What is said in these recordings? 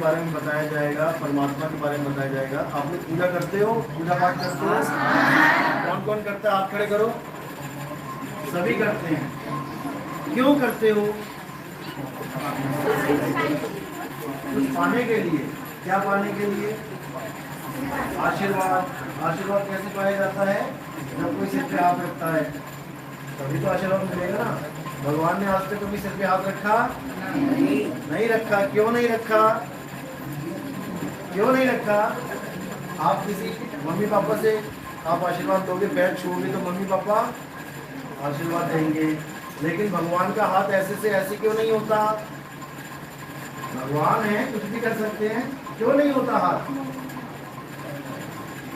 बारे में बताया जाएगा, परमात्मा के बारे में बताया जाएगा। आप लोग पूजा करते हो, पूजा पाठ करते हो? कौन कौन करता है? हाथ खड़े करो। सभी करते हैं। क्यों करते हो? कुछ पाने के लिए। क्या पाने के लिए? आशीर्वाद। आशीर्वाद कैसे पाया जाता है? जब कोई सिर पे हाथ रखता है तभी तो आशीर्वाद मिलेगा ना। भगवान ने आज तक कभी सिर पे हाथ रखा? नहीं रखा। क्यों नहीं रखा? क्यों नहीं रखा? आप किसी मम्मी पापा से आप आशीर्वाद दोगे, पैर छूओगे तो मम्मी पापा आशीर्वाद देंगे, लेकिन भगवान का हाथ ऐसे से ऐसे क्यों नहीं होता? भगवान है, कुछ भी कर सकते हैं, क्यों नहीं होता हाथ?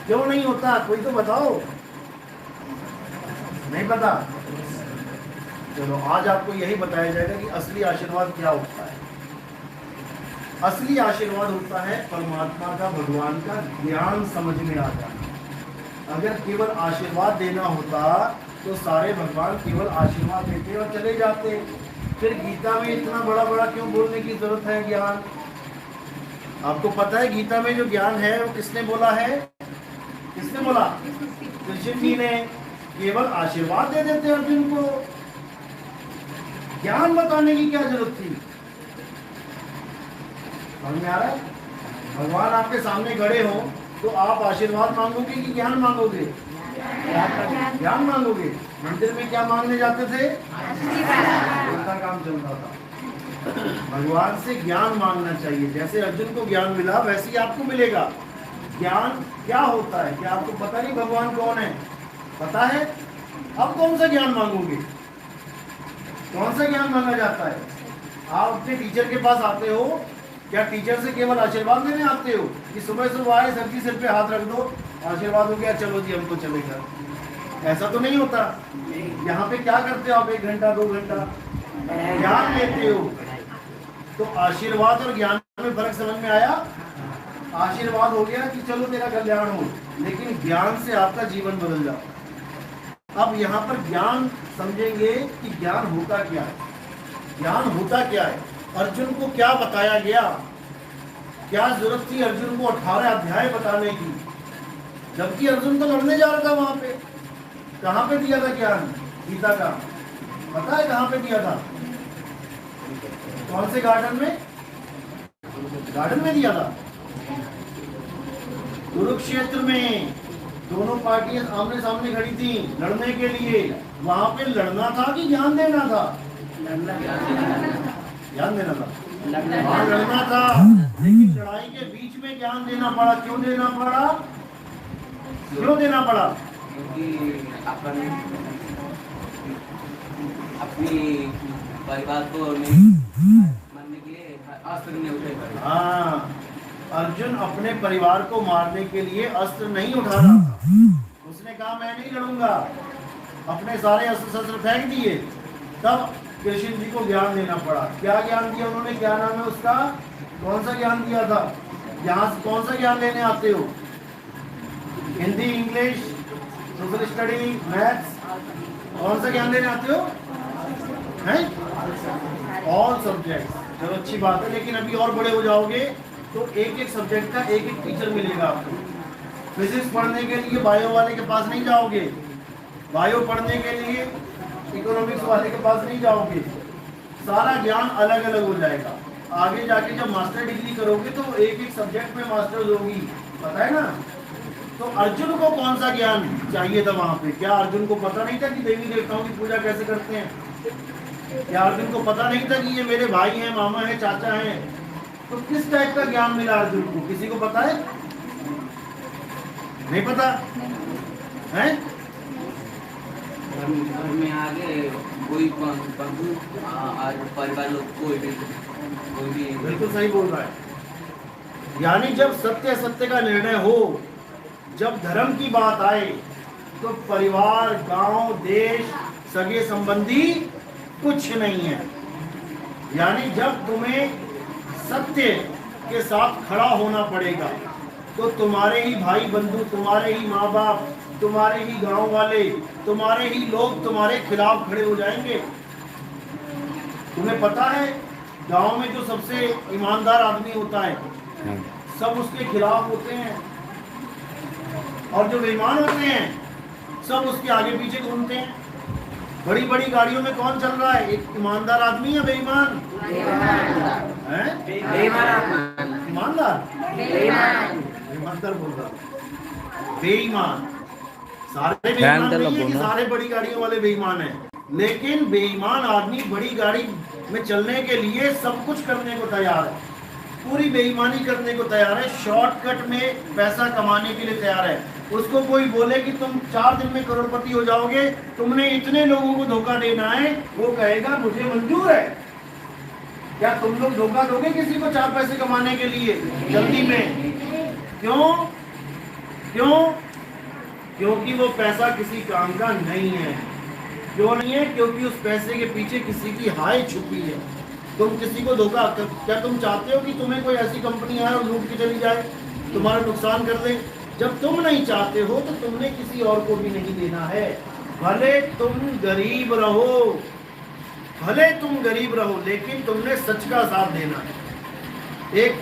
क्यों नहीं होता? कोई तो बताओ। नहीं पता? चलो आज आपको यही बताया जाएगा कि असली आशीर्वाद क्या होता है। असली आशीर्वाद होता है परमात्मा का, भगवान का ज्ञान समझ में आ जाना। अगर केवल आशीर्वाद देना होता तो सारे भगवान केवल आशीर्वाद देते और चले जाते। फिर गीता में इतना बड़ा बड़ा क्यों बोलने की जरूरत है? ज्ञान आपको पता है गीता में जो ज्ञान है वो किसने बोला है? किसने बोला? कृष्ण जी ने। केवल आशीर्वाद दे देते अर्जुन को, ज्ञान बताने की क्या जरूरत थी? समझ में आ रहा है? भगवान आपके सामने खड़े हो तो आप आशीर्वाद मांगोगे कि ज्ञान मांगोगे? ज्ञान मांगोगे। मंदिर में क्या मांगने जाते थे? उनका काम चल रहा था। भगवान से ज्ञान मांगना चाहिए। जैसे अर्जुन को ज्ञान मिला वैसे ही आपको मिलेगा। ज्ञान क्या होता है? क्या आपको पता नहीं भगवान कौन है? पता है? अब कौन सा ज्ञान मांगोगे? कौन सा ज्ञान मांगा जाता है? आप अपने टीचर के पास आते हो, क्या टीचर से केवल आशीर्वाद लेने आते हो कि सुबह सुबह आए, सर जी सिर पे हाथ रख दो, आशीर्वाद हो गया, चलो जी हमको चलेगा? ऐसा तो नहीं होता। यहाँ पे क्या करते हो आप? 1 घंटा 2 घंटा ज्ञान लेते हो। तो आशीर्वाद और ज्ञान में फर्क समझ में आया? आशीर्वाद हो गया कि चलो तेरा कल्याण हो, लेकिन ज्ञान से आपका जीवन बदल जाता है। अब यहाँ पर ज्ञान समझेंगे कि ज्ञान होता क्या है। ज्ञान होता क्या है? अर्जुन को क्या बताया गया? क्या जरूरत थी अर्जुन को 18 अध्याय बताने की, जबकि अर्जुन तो लड़ने जा रहा था वहां पे? कहाँ पे दिया था ज्ञान गीता का? पता है कहाँ पे दिया था? कौन से गार्डन में? गार्डन में दिया था। कुरुक्षेत्र में दोनों पार्टियां आमने सामने खड़ी थी लड़ने के लिए। वहां पे लड़ना था कि ज्ञान देना था? ज्ञान देना था। वहां लड़ना था, लेकिन लड़ाई के बीच में ज्ञान देना पड़ा। क्यों देना पड़ा? क्यों देना पड़ा? क्योंकि अपनी परिवार को मारने के लिए अस्त्र नहीं उठा पड़े। हाँ, अर्जुन अपने परिवार को मारने के लिए अस्त्र नहीं उठा रहा था। उसने कहा मैं नहीं लड़ूंगा, अपने सारे अस्त्र शस्त्र फेंक दिए। तब कृष्ण जी को ज्ञान देना पड़ा। क्या ज्ञान दिया उन्होंने? क्या नाम है उसका? कौन सा ज्ञान दिया था? यहाँ से कौन सा ज्ञान लेने आते हो? Hindi, English, social study, maths, कौन सा ज्ञान लेने आते हो? हैं? All subject. चलो अच्छी बात है, लेकिन अभी और बड़े हो जाओगे तो एक एक सब्जेक्ट का एक एक टीचर मिलेगा आपको। फिजिक्स पढ़ने के लिए बायो वाले के पास नहीं जाओगे, बायो पढ़ने के लिए इकोनॉमिक्स वाले के पास नहीं जाओगे। सारा ज्ञान अलग अलग हो जाएगा। आगे जाके जब मास्टर डिग्री करोगे तो एक एक सब्जेक्ट में मास्टर्स होगी, पता है ना? तो अर्जुन को कौन सा ज्ञान चाहिए था वहां पे? क्या अर्जुन को पता नहीं था कि देवी देवताओं की पूजा कैसे करते हैं? क्या अर्जुन को पता नहीं था कि ये मेरे भाई हैं, मामा हैं, चाचा हैं? तो किस टाइप का ज्ञान मिला अर्जुन को? किसी को पता है? नहीं पता है? घर में आगे कोई बंधु और परिवार लोग कोई भी बिल्कुल सही बोल रहा है। यानी जब सत्य असत्य का निर्णय हो, जब धर्म की बात आए, तो परिवार, गांव, देश, सगे संबंधी कुछ नहीं है। यानी जब तुम्हें सत्य के साथ खड़ा होना पड़ेगा तो तुम्हारे ही भाई बंधु, तुम्हारे ही माँ बाप, तुम्हारे ही गांव वाले, तुम्हारे ही लोग तुम्हारे खिलाफ खड़े हो जाएंगे। तुम्हें पता है गांव में जो सबसे ईमानदार आदमी होता है सब उसके खिलाफ होते हैं, और जो बेईमान होते हैं सब उसके आगे पीछे घूमते हैं। बड़ी बड़ी गाड़ियों में कौन चल रहा है, एक ईमानदार आदमी या बेईमान? ईमानदार, ईमानदार बोल रहा, बेईमान। सारे बेईमान नहीं है कि सारे बड़ी गाड़ियों वाले बेईमान हैं, लेकिन बेईमान आदमी बड़ी गाड़ी में चलने के लिए सब कुछ करने को तैयार है, पूरी बेईमानी करने को तैयार है, शॉर्टकट में पैसा कमाने के लिए तैयार है। उसको कोई बोले कि तुम 4 दिन में करोड़पति हो जाओगे, तुमने इतने लोगों को धोखा देना है, वो कहेगा मुझे मंजूर है। क्या तुम लोग धोखा दोगे किसी को 4 पैसे कमाने के लिए जल्दी में? क्यों? क्यों? क्योंकि वो पैसा किसी काम का नहीं है। क्यों नहीं है? क्योंकि उस पैसे के पीछे किसी की हाय छुपी है। तुम किसी को धोखा, क्या तुम चाहते हो कि तुम्हें कोई ऐसी कंपनी आए और लूट के चली जाए, तुम्हारा नुकसान कर दे? जब तुम नहीं चाहते हो तो तुमने किसी और को भी नहीं देना है, भले तुम गरीब रहो, भले तुम गरीब रहो, लेकिन तुमने सच का साथ देना है। एक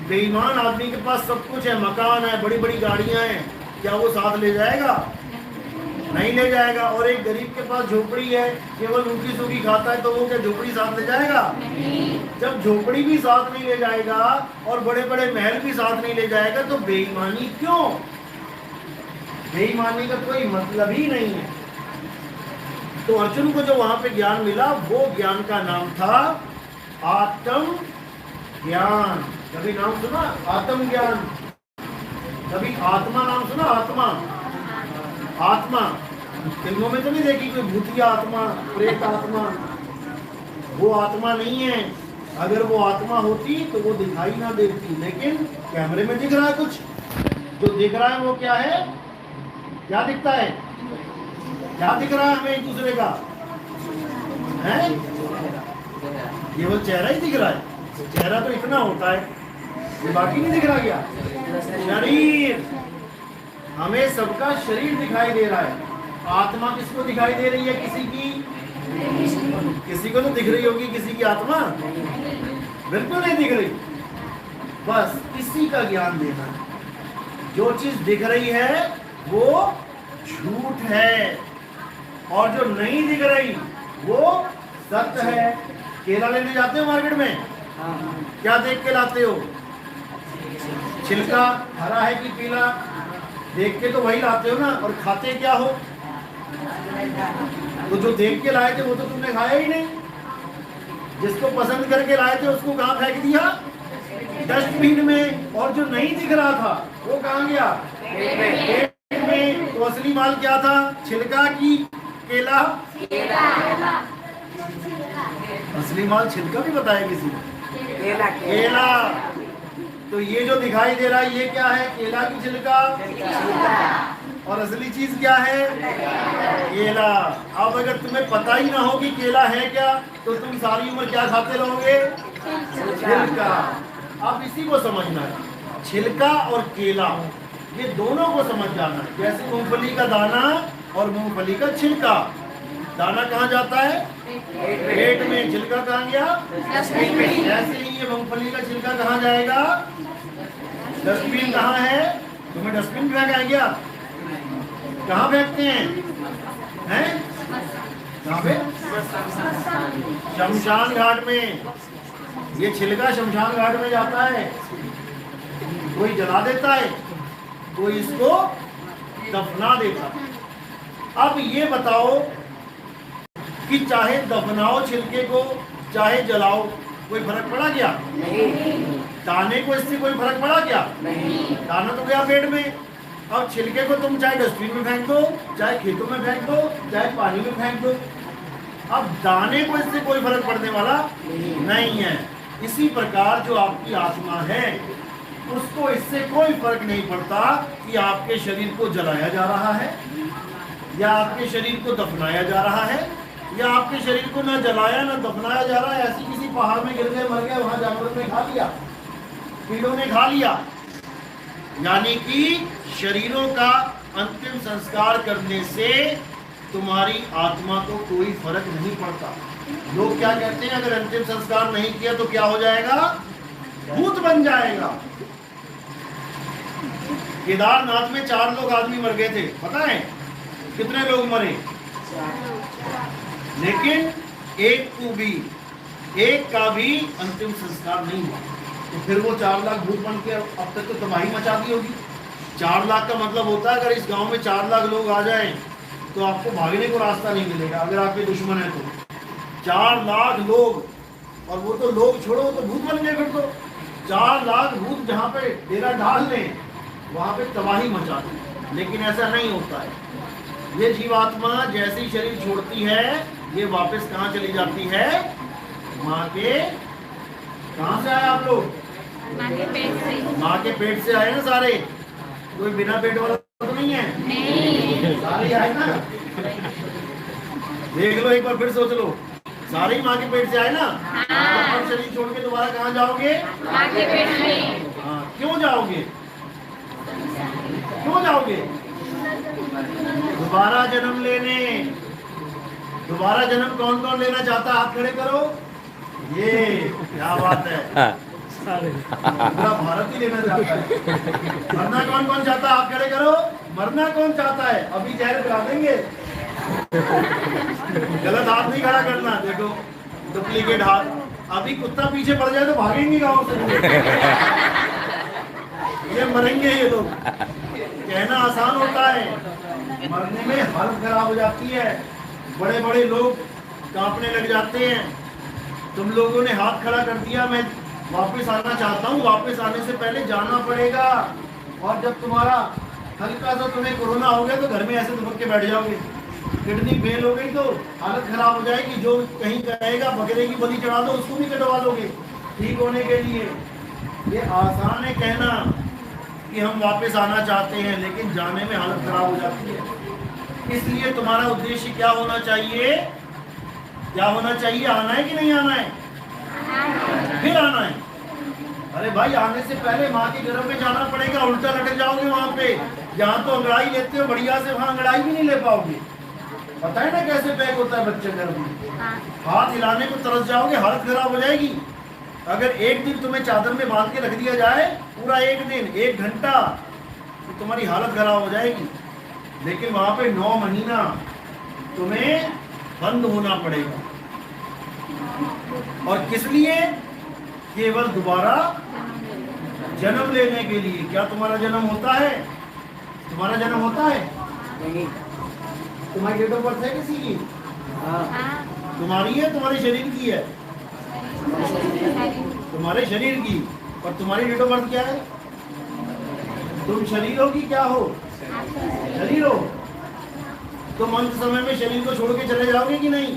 बेईमान आदमी के पास सब कुछ है, मकान है, बड़ी बड़ी गाड़ियां हैं, क्या वो साथ ले जाएगा? नहीं ले जाएगा। और एक गरीब के पास झोपड़ी है, केवल रूखी सूखी खाता है, तो वो क्या झोपड़ी साथ ले जाएगा? जब झोपड़ी भी साथ नहीं ले जाएगा और बड़े बड़े महल भी साथ नहीं ले जाएगा, तो बेईमानी क्यों? बेईमानी का कोई मतलब ही नहीं है। तो अर्जुन को जो वहां पे ज्ञान मिला, वो ज्ञान का नाम था आत्म ज्ञान। कभी नाम सुना आत्म ज्ञान? कभी आत्मा नाम सुना? आत्मा, आत्मा फिल्मों में तो नहीं देखी कोई भूतिया आत्मा, प्रेत आत्मा? वो आत्मा नहीं है। अगर वो आत्मा होती तो वो दिखाई ना देती, लेकिन कैमरे में दिख रहा है कुछ, जो दिख रहा है वो क्या है? क्या दिखता है? क्या दिख रहा है हमें एक दूसरे का? है केवल चेहरा ही दिख रहा है। चेहरा तो इतना होता है, ये बाकी नहीं दिख रहा। क्या शरीर, हमें सबका शरीर दिखाई दे रहा है। आत्मा किसको दिखाई दे रही है? किसी की, किसी को तो दिख रही होगी, किसी की आत्मा बिल्कुल नहीं दिख रही। बस इसी का ज्ञान देना है। जो चीज दिख रही है वो झूठ है, और जो नहीं दिख रही वो सत्य है। केला लेने जाते हो मार्केट में, क्या देख के लाते हो? छिलका हरा है कि पीला, देख के तो वही लाते हो ना। और खाते क्या हो? तो जो देख के लाए थे वो तो तुमने खाया ही नहीं। जिसको पसंद करके लाए थे उसको कहाँ फेंक दिया? डस्टबिन में। और जो नहीं दिख रहा था वो कहाँ गया? पेट में। तो असली माल क्या था? छिलका की केला? असली माल छिलका भी बताया किसी ने? केला। तो ये जो दिखाई दे रहा है ये क्या है? केला की छिलका। और असली चीज क्या है? केला। अब अगर तुम्हें पता ही ना हो कि केला है क्या, तो तुम सारी उम्र क्या खाते रहोगे? छिलका। अब इसी को समझना है, छिलका और केला, ये दोनों को समझ जाना है। जैसे मूंगफली का दाना और मूंगफली का छिलका। दाना कहाँ जाता है? पेट में। छिलका कहाँ गया? ऐसे ही ये मूंगफली का छिलका कहाँ जाएगा? डस्टबिन। कहाँ है? तुम्हें डस्टबिन फेंका है क्या? कहाँ फेंकते हैं? कहाँ पे? शमशान घाट में। ये छिलका शमशान घाट में जाता है, कोई जला देता है, कोई इसको दफना देता है। अब ये बताओ कि चाहे दफनाओ छिलके को, चाहे जलाओ, कोई फर्क पड़ा क्या? नहीं। दाने को इससे कोई फर्क पड़ा क्या? नहीं। दाना तो गया पेट में। अब छिलके को तुम चाहे डस्टबिन में फेंक दो, चाहे खेतों में फेंक दो, चाहे पानी में फेंक दो, अब दाने को इससे कोई फर्क पड़ने वाला नहीं है। इसी प्रकार जो आपकी आत्मा है उसको इससे कोई फर्क नहीं पड़ता कि आपके शरीर को जलाया जा रहा है या आपके शरीर को दफनाया जा रहा है, या आपके शरीर को न जलाया न दफनाया जा रहा है। ऐसी किसी पहाड़ में गिर गए, मर गए, वहां जानवरों ने खा लिया, कीड़ों ने खा लिया। यानी कि शरीरों का अंतिम संस्कार करने से तुम्हारी आत्मा को कोई फर्क नहीं पड़ता। लोग क्या कहते हैं, अगर अंतिम संस्कार नहीं किया तो क्या हो जाएगा, भूत बन जाएगा। केदारनाथ में 4 लोग आदमी मर गए थे, पता है कितने लोग मरे? लेकिन एक का भी अंतिम संस्कार नहीं हुआ। तो फिर वो 4 लाख भूत बन के अब तक तो तबाही मचा दी होगी। 4 लाख का मतलब होता है, अगर इस गांव में 4 लाख लोग आ जाएं तो आपको भागने को रास्ता नहीं मिलेगा, अगर आपके दुश्मन है तो। 4 लाख लोग, और वो तो लोग छोड़ो, तो भूत बन गए फिर तो। 4 लाख भूत जहाँ पे डेरा डाल लें वहाँ पे तबाही मचा दें। लेकिन ऐसा नहीं होता है। ये जीवात्मा जैसे ही शरीर छोड़ती है, ये वापस कहाँ चली जाती है? माँ के, कहाँ से आए आप लोग? माँ के पेट से आए ना सारे। कोई बिना पेट वाला तो नहीं है? नहीं, सारे आए ना। देख लो एक बार, फिर सोच लो, सारे ही माँ के पेट से आए ना। और शरीर छोड़ के दोबारा कहाँ जाओगे? माँ के पेट में। हाँ, क्यों जाओगे? क्यों जाओगे? दोबारा जन्म लेने। दोबारा जन्म कौन कौन लेना चाहता? हाथ खड़े करो। ये क्या बात है, पूरा भारत ही लेना चाहता है। मरना कौन कौन चाहता है? हाथ खड़े करो। मरना कौन चाहता है? अभी चेहरे करा देंगे। गलत हाथ नहीं खड़ा करना। देखो डुप्लीकेट हाथ। अभी कुत्ता पीछे पड़ जाए तो भागेंगे गाँव से। ये मरेंगे ये लोग। कहना आसान होता है, मरने में हालत खराब हो जाती है। बड़े बड़े लोग कांपने लग जाते हैं। तुम लोगों ने हाथ खड़ा कर दिया, मैं वापस आना चाहता हूँ। वापस आने से पहले जाना पड़ेगा। और जब तुम्हारा हल्का सा तुम्हें कोरोना हो गया तो घर में ऐसे दुबक के बैठ जाओगे। किडनी फेल हो गई तो हालत खराब हो जाएगी। जो कहीं कहेगा बकरे की बलि चढ़ा दो, उसको भी कटवा लोगे ठीक होने के लिए। ये आसान है कहना कि हम वापस आना चाहते हैं, लेकिन जाने में हालत खराब हो जाती है। इसलिए तुम्हारा उद्देश्य क्या होना चाहिए? क्या होना चाहिए? आना है कि नहीं आना है? फिर आना है। अरे भाई, आने से पहले माँ के गर्भ में जाना पड़ेगा। उल्टा लटक जाओगे वहाँ पे। यहाँ तो अंगड़ाई लेते हो बढ़िया से, वहाँ अंगड़ाई भी नहीं ले पाओगे। पता है ना कैसे पैक होता है बच्चे गर्भ में? हाथ हिलाने को तरस जाओगे, हालत खराब हो जाएगी। अगर एक दिन तुम्हें चादर में बांध के रख दिया जाए, पूरा एक दिन 1 घंटा, तो तुम्हारी हालत खराब हो जाएगी। लेकिन वहाँ पे 9 महीना तुम्हें बंद होना पड़ेगा। और किस लिए? केवल दोबारा जन्म लेने के लिए। क्या तुम्हारा जन्म होता है? तुम्हारा जन्म होता है? नहीं। तुम्हारी डेट ऑफ बर्थ है किसी की? तुम्हारी है? तुम्हारे शरीर की है? तुम्हारे शरीर की। और तुम्हारी डेट ऑफ बर्थ क्या है? तुम शरीर हो कि क्या हो? शरीर हो। तुम अंत समय में शरीर को छोड़ के चले जाओगे कि नहीं?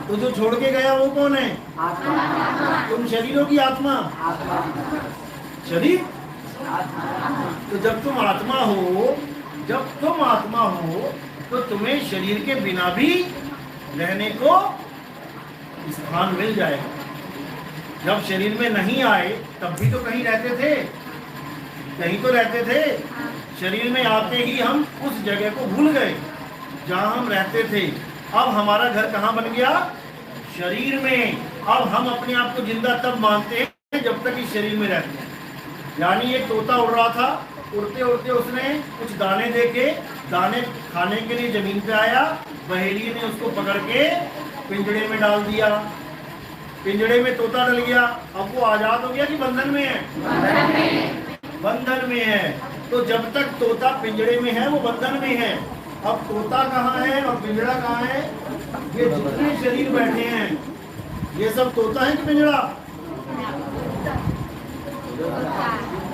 तो जो छोड़ के गया वो कौन है? तुम शरीर हो कि आत्मा? शरीर। तो जब तुम आत्मा हो, तो तुम्हें शरीर के बिना भी रहने को स्थान मिल जाएगा। जब शरीर में नहीं आए तब भी तो कहीं रहते थे, कहीं तो रहते थे। शरीर में आते ही हम उस जगह को भूल गए जहाँ हम रहते थे। अब हमारा घर कहाँ बन गया? शरीर में। अब हम अपने आप को जिंदा तब मानते हैं जब तक इस शरीर में रहते हैं। यानी एक तोता उड़ रहा था, उड़ते उड़ते उसने कुछ दाने देखे, दाने खाने के लिए जमीन पे आया, बहेलिए ने उसको पकड़ के पिंजड़े में डाल दिया। पिंजड़े में तोता डल गया। अब वो आजाद हो गया कि बंधन में है? बंधन में है। तो जब तक तोता पिंजड़े में है वो बंधन में है। अब तोता कहाँ है और पिंजड़ा कहाँ है? ये जितने शरीर बैठे हैं ये सब तोता है कि पिंजड़ा?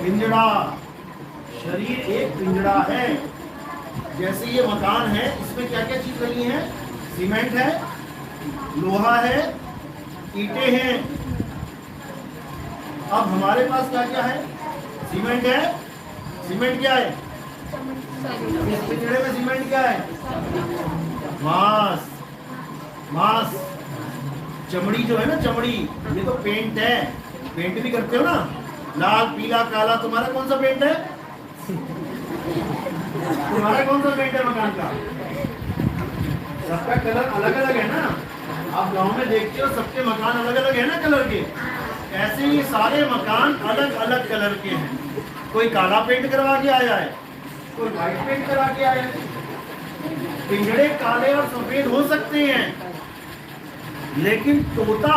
पिंजड़ा। शरीर एक पिंजड़ा है। जैसे ये मकान है, इसमें क्या क्या चीज लगी है? सीमेंट है, लोहा है, ईंटें हैं। अब हमारे पास क्या क्या है? सीमेंट है। सीमेंट क्या है? इस पिंजड़े में सीमेंट क्या है? मांस। मांस, चमड़ी जो है ना, चमड़ी, ये तो पेंट है। पेंट भी करते हो ना, लाल पीला काला। तुम्हारा कौन सा पेंट है? तुम्हारा कौन सा पेंट है मकान का? सबका कलर अलग अलग है ना। आप गांव में देखते हो सबके मकान अलग अलग है ना कलर के, ऐसे ही सारे मकान अलग अलग कलर के हैं। कोई काला पेंट करवा के आया है, कोई व्हाइट पेंट करा के आया है। पिंजड़े काले और सफेद हो सकते हैं, लेकिन तोता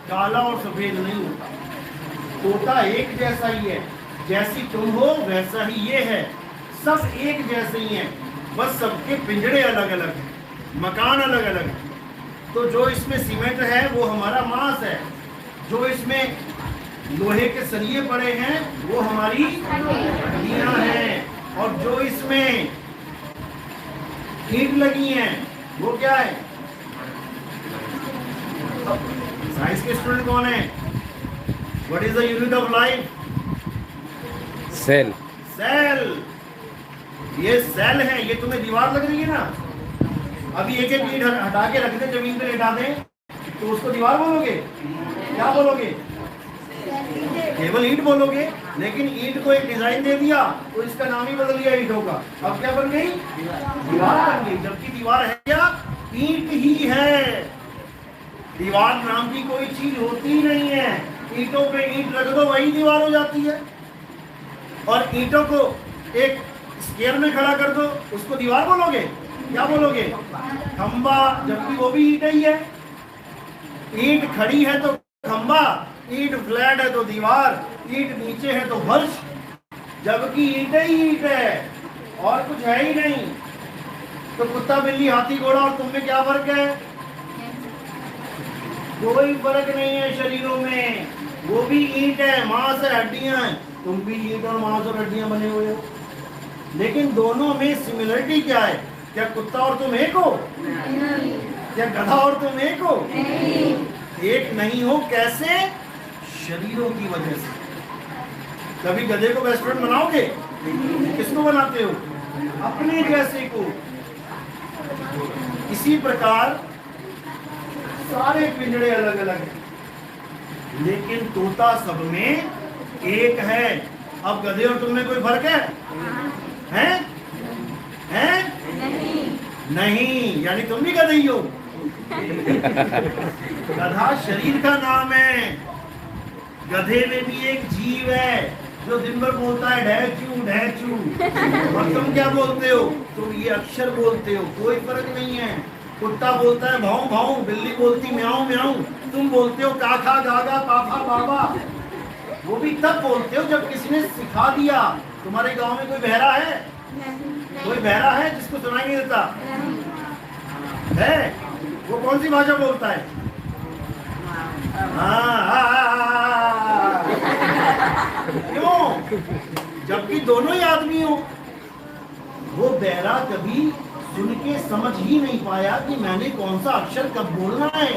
काला और सफेद नहीं होता। तोता एक जैसा ही है, जैसी तुम हो वैसा ही ये है, सब एक जैसे ही हैं, बस सबके पिंजड़े अलग अलग हैं, मकान अलग अलग है। तो जो इसमें सीमेंट है वो हमारा मांस है, जो इसमें लोहे के सरिये पड़े हैं वो हमारी हड्डियां हैं, और जो इसमें ईंट लगी हैं वो क्या है? साइंस के स्टूडेंट कौन है? What is the unit of life? Cell. Cell. ये सेल है। ये तुम्हें दीवार लग रही है ना, अभी एक एक ईंट हटा के रख दे, जमीन पे लेटा दे, तो उसको दीवार बोलोगे? क्या बोलोगे? केवल ईंट बोलोगे। लेकिन ईंट को एक डिजाइन दे दिया तो इसका नाम ही बदल गया ईंटों का। अब क्या बन गई? दीवार बन गई। जबकि दीवार है क्या? ईंट ही है। दीवार नाम की कोई चीज होती ही नहीं है। ईंटों पे ईंट रख दो वही दीवार हो जाती है, और ईंटों को एक स्क्वायर में खड़ा कर दो, उसको दीवार बोलोगे? क्या बोलोगे? खंबा। जबकि वो भी ईंट ही है। ईंट खड़ी है तो खंबा, ईंट फ्लैट है तो दीवार, ईंट नीचे है तो फर्श, जबकि ईंट ही ईंट है और कुछ है ही नहीं। तो कुत्ता बिल्ली हाथी घोड़ा और तुम में क्या फर्क है? कोई फर्क नहीं है शरीरों में। वो भी ईंट है, मांस है, हड्डियां हैं। तुम भी ईंट और मांस और हड्डियां बने हुए हो। लेकिन दोनों में सिमिलरिटी क्या है? क्या कुत्ता और तुम एक हो? क्या गधा और तुम एक हो? एक नहीं हो। कैसे? शरीरों की वजह से। कभी गधे को बेस्ट फ्रेंड बनाओगे? किसको बनाते हो? अपने जैसे को। इसी प्रकार सारे पिंजड़े अलग अलग हैं, लेकिन तोता सब में एक है। अब गधे और तुम में कोई फर्क है? हैं? नहीं। यानी तुम भी गधे ही हो। गधा शरीर का नाम है। गधे में भी एक जीव है जो दिन भर बोलता है ढैचू ढैचू, और तुम क्या बोलते हो? तुम ये अक्षर बोलते हो। कोई फर्क नहीं है। कुत्ता बोलता है भाऊ भाऊ, बिल्ली बोलती म्याऊ म्याऊ, तुम बोलते हो काका गागा पापा बाबा। वो भी तब बोलते हो जब किसी ने सिखा दिया। तुम्हारे गांव में कोई बहरा है? कोई बहरा है जिसको सुनाई नहीं देता है? वो कौन सी भाषा बोलता है? क्यों? जबकि दोनों ही आदमी हो। वो बहरा कभी सुन के समझ ही नहीं पाया कि मैंने कौन सा अक्षर कब बोलना है।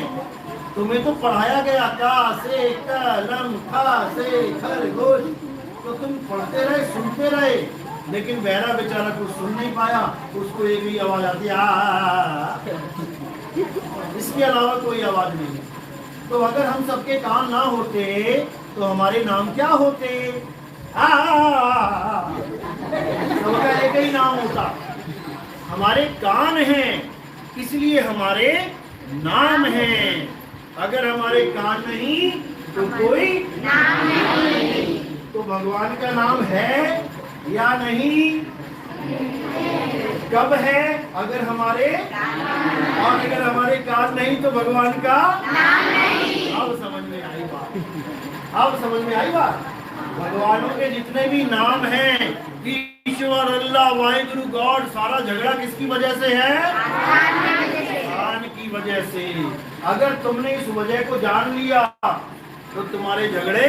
तुम्हें तो पढ़ाया गया का से कलम, खा से खरगोश, तो तुम पढ़ते रहे, सुनते रहे, लेकिन बहरा बेचारा कुछ सुन नहीं पाया। उसको एक ही आवाज आती है, इसके अलावा कोई आवाज नहीं। तो अगर हम सबके कान ना होते तो हमारे नाम क्या होते? सबका एक ही नाम होता। हमारे कान हैं इसलिए हमारे नाम हैं। अगर हमारे कान नहीं तो कोई नाम नहीं। तो भगवान का नाम है या नहीं? कब है? अगर हमारे और अगर हमारे कान नहीं तो भगवान का नाम नहीं। अब समझ में आई बात। अब समझ में आई बात। भगवानों के जितने भी नाम हैं, ईश्वर, अल्लाह, वाहिगुरु, गॉड, सारा झगड़ा किसकी वजह से है? कान की वजह से। अगर तुमने इस वजह को जान लिया तो तुम्हारे झगड़े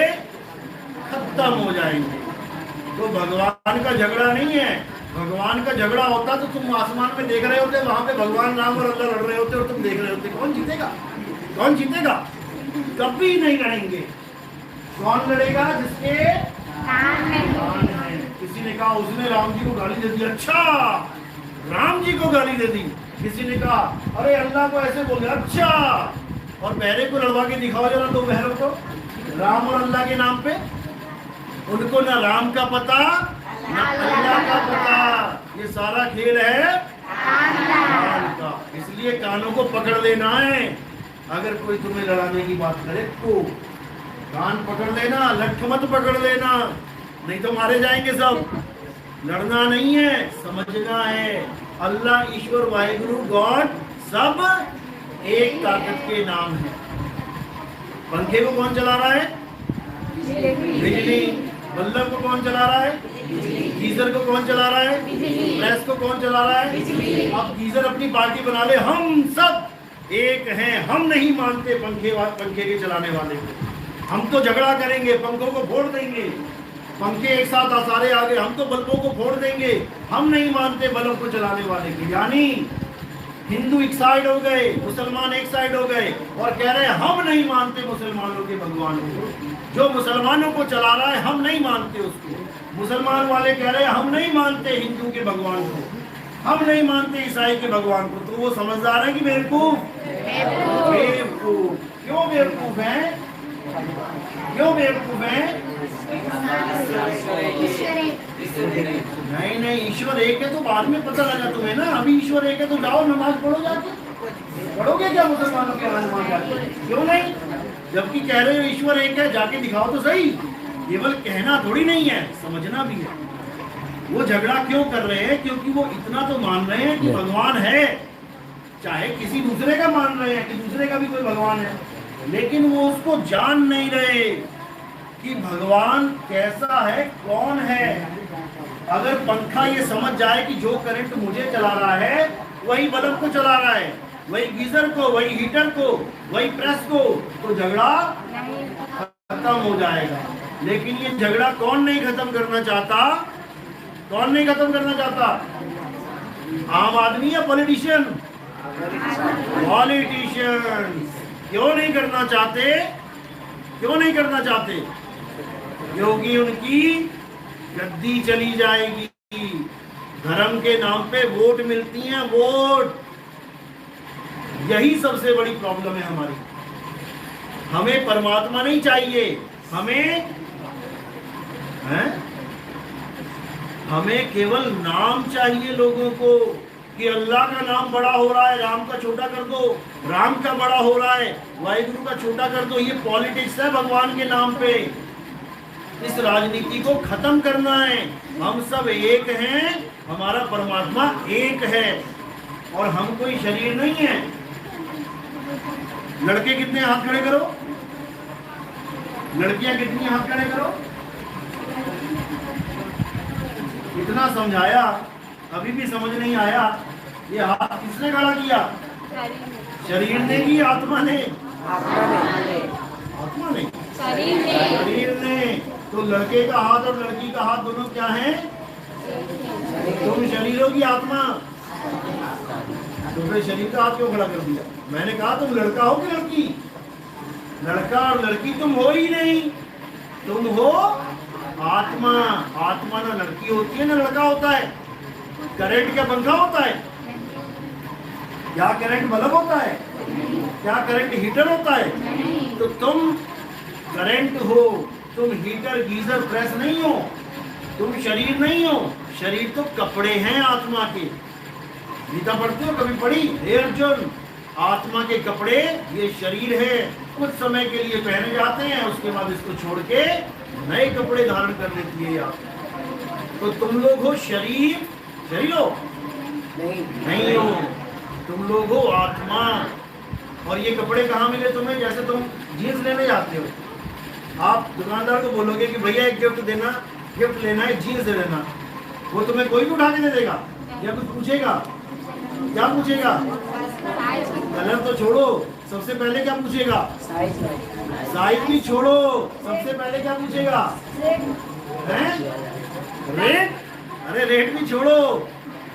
खत्म हो जाएंगे। तो भगवान का झगड़ा नहीं है। भगवान का झगड़ा होता तो तुम आसमान में देख रहे होते, वहां पे भगवान राम और अल्लाह लड़ रहे होते और तुम देख रहे होते। कौन जीतेगा? कौन जीतेगा? कभी नहीं लड़ेंगे। कौन लड़ेगा? जिसके कान है। किसी ने कहा उसने राम जी को गाली दे दी। अच्छा, राम जी को गाली दे दी। किसी ने कहा अरे अल्लाह को ऐसे बोल दिया। अच्छा, और बहरे को लड़वा के दिखाओ जरा दो बहरों को राम और अल्लाह के नाम पे। उनको ना राम का पता ना अल्लाह का पता। ये सारा खेल है कान का। इसलिए कानों को पकड़ लेना है। अगर कोई तुम्हें लड़ाने की बात करे तो कान पकड़ लेना, लठ मत पकड़ लेना, नहीं तो मारे जाएंगे सब। लड़ना नहीं है, समझना है। अल्लाह, ईश्वर, वाहिगुरु, गॉड सब एक ताकत के नाम है। पंखे को कौन चला रहा है? बिजली। बल्ब को कौन चला रहा है? गीजर को कौन चला रहा है? प्रेस को कौन चला रहा है? अब गीजर अपनी पार्टी बना ले, हम सब एक हैं, हम नहीं मानते पंखे के चलाने वाले को। हम तो झगड़ा करेंगे, पंखों को फोड़ देंगे। पंखे एक साथ सारे आ गए, हम तो बल्बों को फोड़ देंगे। हम नहीं मानते बल्ब को चलाने वाले की। यानी हिंदू एक साइड हो गए, मुसलमान एक साइड हो गए और कह रहे हैं हम नहीं मानते मुसलमानों के भगवान को। जो मुसलमानों को चला रहा है हम नहीं मानते उसको। मुसलमान वाले कह रहे हैं हम नहीं मानते हिंदू के भगवान को, हम नहीं मानते ईसाई के भगवान को। तो वो समझदार है कि बेवकूफ? बेवकूफ। क्यों बेवकूफ है? क्यों बेवकूफ है? नहीं नहीं, ईश्वर एक है तो बाद में पता लगा तुम्हें ना। अभी ईश्वर एक है तो जाओ नमाज पढ़ो जाके। पढ़ोगे क्या मुसलमानों के नमाज जाके? क्यों नहीं? जबकि कह रहे हो ईश्वर एक है, जाके दिखाओ तो सही। केवल कहना थोड़ी नहीं है, समझना भी है। वो झगड़ा क्यों कर रहे हैं? क्योंकि वो इतना तो मान रहे हैं कि भगवान है, चाहे किसी दूसरे का मान रहे हैं कि दूसरे का भी कोई भगवान है, लेकिन वो उसको जान नहीं रहे कि भगवान कैसा है, कौन है। अगर पंखा ये समझ जाए कि जो करंट मुझे चला रहा है वही बल्ब को चला रहा है, वही गीजर को, वही हीटर को, वही प्रेस को, तो झगड़ा खत्म हो जाएगा। लेकिन ये झगड़ा कौन नहीं खत्म करना चाहता? कौन नहीं खत्म करना चाहता? आम आदमी या पॉलिटिशियन? पॉलिटिशियन। क्यों नहीं करना चाहते? क्यों नहीं करना चाहते? क्योंकि उनकी गद्दी चली जाएगी। धर्म के नाम पे वोट मिलती हैं, वोट। यही सबसे बड़ी प्रॉब्लम है हमारी। हमें परमात्मा नहीं चाहिए, हमें केवल नाम चाहिए लोगों को कि अल्लाह का नाम बड़ा हो रहा है, राम का छोटा कर दो, राम का बड़ा हो रहा है, वाहिगुरु का छोटा कर दो। ये पॉलिटिक्स है भगवान के नाम पे। इस राजनीति को खत्म करना है। हम सब एक हैं, हमारा परमात्मा एक है और हम कोई शरीर नहीं है। लड़के कितने हाथ खड़े करो, लड़कियां कितनी हाथ खड़े करो। इतना समझाया अभी भी समझ नहीं आया। ये हाथ किसने खड़ा किया? शरीर ने की आत्मा ने? आत्मा ने, शरीर ने। तो लड़के का हाथ और लड़की का हाथ दोनों क्या है? तुम शरीर हो की आत्मा? तो फिर शरीर का हाथ क्यों खड़ा कर दिया? मैंने कहा तुम लड़का हो कि लड़की? लड़का और लड़की तुम हो ही नहीं, तुम हो आत्मा। आत्मा ना लड़की होती है ना लड़का होता है। करंट क्या पंखा होता है? क्या करंट बल्ब होता है? क्या करंट हीटर होता है? तो तुम करंट हो, तुम हीटर, गीजर, प्रेस नहीं हो, तुम शरीर नहीं हो। शरीर तो कपड़े हैं आत्मा के। गीता पढ़ते हो कभी पढ़ी? हे अर्जुन, आत्मा के कपड़े ये शरीर है, कुछ समय के लिए पहने जाते हैं, उसके बाद इसको छोड़ के नए कपड़े धारण कर लेती है आत्मा। तो तुम लोग हो शरीर, शरीर हो नहीं हो, तुम लोग हो आत्मा। और ये कपड़े कहाँ मिले तुम्हें? जैसे तुम जीन्स लेने जाते हो, आप दुकानदार को बोलोगे कि भैया एक गिफ्ट देना, गिफ्ट लेना है, जीन्स दे देना, वो तुम्हें कोई भी उठा के दे देगा या कुछ पूछेगा? क्या पूछेगा? कलर तो छोड़ो, सबसे पहले क्या पूछेगा? साइज भी छोड़ो, सबसे पहले क्या पूछेगा? रेट? अरे रेट भी छोड़ो,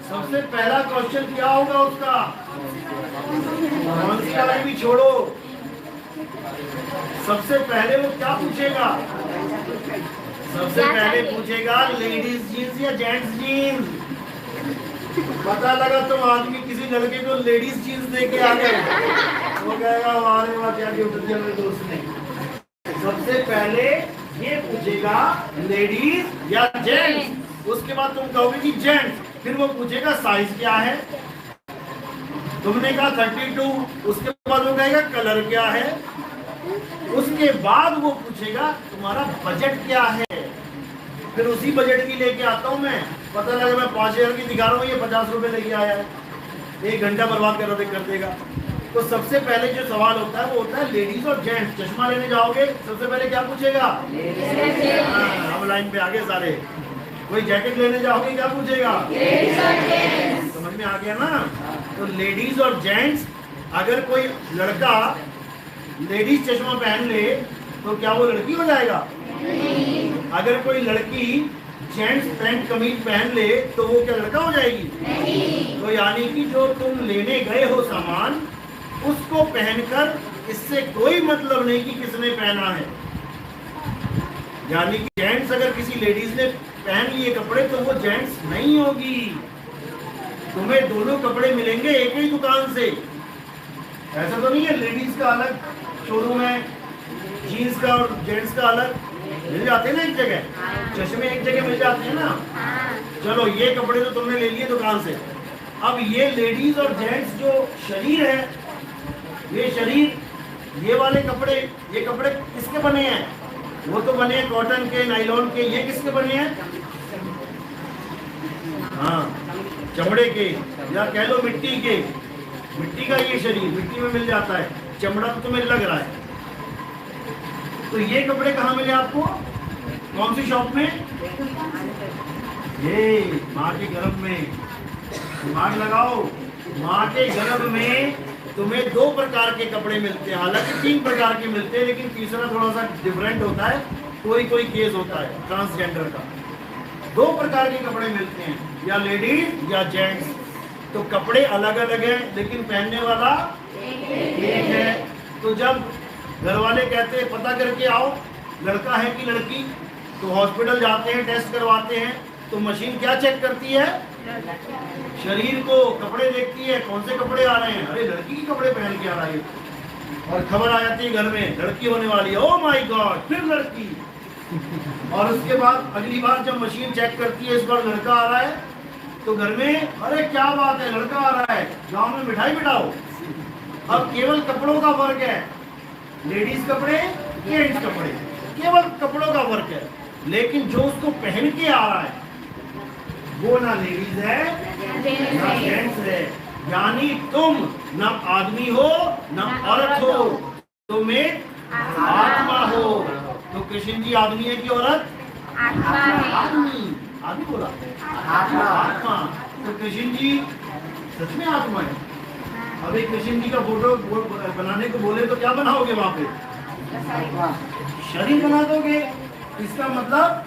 सबसे पहला क्वेश्चन क्या होगा उसका? कौन सी गाड़ी भी छोड़ो, सबसे पहले वो क्या पूछेगा? सबसे पहले पूछेगा लेडीज जीन्स या जेंट्स जीन्स। पता लगा तुम आदमी किसी लड़के को लेडीज जीन्स दे के आ गए, वो कहेगा हमारे वहाँ क्या गिफ्ट दिया मेरे दोस्त ने। सबसे पहले ये पूछेगा लेडीज या जेंट्स, उसके बाद तुम कहोगे कि जेंट्स, फिर वो पूछेगा साइज क्या है, तुमने कहा 32, उसके बाद वो कहेगा कलर क्या है, उसके बाद वो पूछेगा तुम्हारा बजट क्या है, फिर उसी बजट की लेके आता हूं मैं। पता लगा मैं 5000 की दिखा रहा हूँ, ये 50 रुपए लेके आया है, 1 घंटा बर्बाद कर देगा। तो सबसे पहले जो सवाल होता है वो होता है लेडीज और जेंट्स। चश्मा लेने जाओगे सबसे पहले क्या पूछेगा? हम लाइन पे आगे सारे। कोई जैकेट लेने जाओगे क्या पूछेगा? समझ में आ गया ना? तो लेडीज और जेंट्स, अगर कोई लड़का लेडीज चश्मा पहन ले तो क्या वो लड़की हो जाएगा? अगर कोई लड़की जेंट्स पैंट कमीज पहन ले तो वो क्या लड़का हो जाएगी? तो यानी कि जो तुम लेने गए हो सामान, उसको पहनकर इससे कोई मतलब नहीं कि किसने पहना है। यानी कि जेंट्स अगर किसी लेडीज ने पहन लिए कपड़े तो वो जेंट्स नहीं होगी। तुम्हें दोनों कपड़े मिलेंगे एक ही दुकान से। ऐसा तो नहीं है लेडीज का अलग शोरूम है, जीन्स का और जेंट्स का अलग मिल जाते हैं ना एक जगह, चश्मे एक जगह मिल जाते हैं ना। चलो ये कपड़े तो तुमने ले लिए दुकान से। अब ये लेडीज और जेंट्स जो शरीर है, ये शरीर, ये वाले कपड़े, ये कपड़े किसके बने हैं? वो तो बने हैं कॉटन के, नायलॉन के। ये किसके बने हैं? हाँ, चमड़े के, या कह लो मिट्टी के। मिट्टी का ये शरीर मिट्टी में मिल जाता है, चमड़ा तो तुम्हें लग रहा है। तो ये कपड़े कहाँ मिले आपको? कौन सी शॉप में? ये माँ के गर्भ में। दिमाग लगाओ, माँ के गर्भ में तुम्हें 2 प्रकार के कपड़े मिलते हैं। हालांकि 3 प्रकार के मिलते हैं, लेकिन तीसरा थोड़ा सा डिफरेंट होता है। कोई केस होता है ट्रांसजेंडर का। 2 प्रकार के कपड़े मिलते हैं, या लेडीज या जेंट्स। तो कपड़े अलग अलग हैं, लेकिन पहनने वाला एक है। तो जब घर वाले कहते हैं पता करके आओ लड़का है कि लड़की, तो हॉस्पिटल जाते हैं, टेस्ट करवाते हैं। तो मशीन क्या चेक करती है? शरीर को। कपड़े देखती है, कौन से कपड़े आ रहे हैं, अरे लड़की के कपड़े पहन के आ रहा है, और खबर आ जाती है घर में लड़की होने वाली है। ओह माय गॉड, फिर लड़की। और उसके बाद अगली बार जब मशीन चेक करती है, इस बार लड़का आ रहा है, तो घर में अरे क्या बात है, लड़का आ रहा है, गांव में मिठाई बिठाओ। अब केवल कपड़ों का फर्क है, लेडीज कपड़े, जेंट्स कपड़े, केवल कपड़ों का फर्क है। लेकिन जो उसको पहन के आ रहा है वो ना लेडीज है ना जेंट्स है। यानी तुम ना आदमी हो ना औरत हो, तुम एक आत्मा हो। तो कृष्ण जी आदमी है कि औरत? आदमी। आदमी बोला आत्मा। तो कृष्ण जी सच में आत्मा है। अभी कृष्ण जी का फोटो बनाने को बोले तो क्या बनाओगे वहां पे? शरीर बना दोगे। इसका मतलब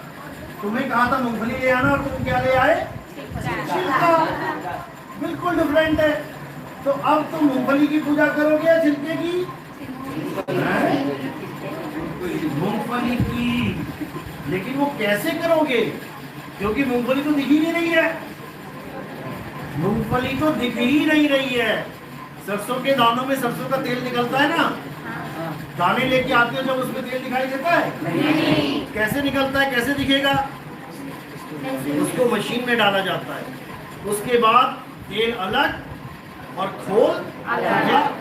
तुम्हें कहा था मूंगफली ले आना और तुम क्या ले आए? छिलका। बिल्कुल डिफरेंट है। तो अब तुम मूंगफली की पूजा करोगे या छिलके की? मूंगफली की। लेकिन वो कैसे करोगे? क्योंकि मूंगफली तो दिख ही नहीं रही है। मूंगफली तो दिख ही नहीं रही है। सरसों के दानों में सरसों का तेल निकलता है ना, दाने लेके आते हो जब उसमें तेल दिखाई देता है? नहीं। कैसे निकलता है, कैसे दिखेगा? उसको मशीन में डाला जाता है, उसके बाद तेल अलग और खोल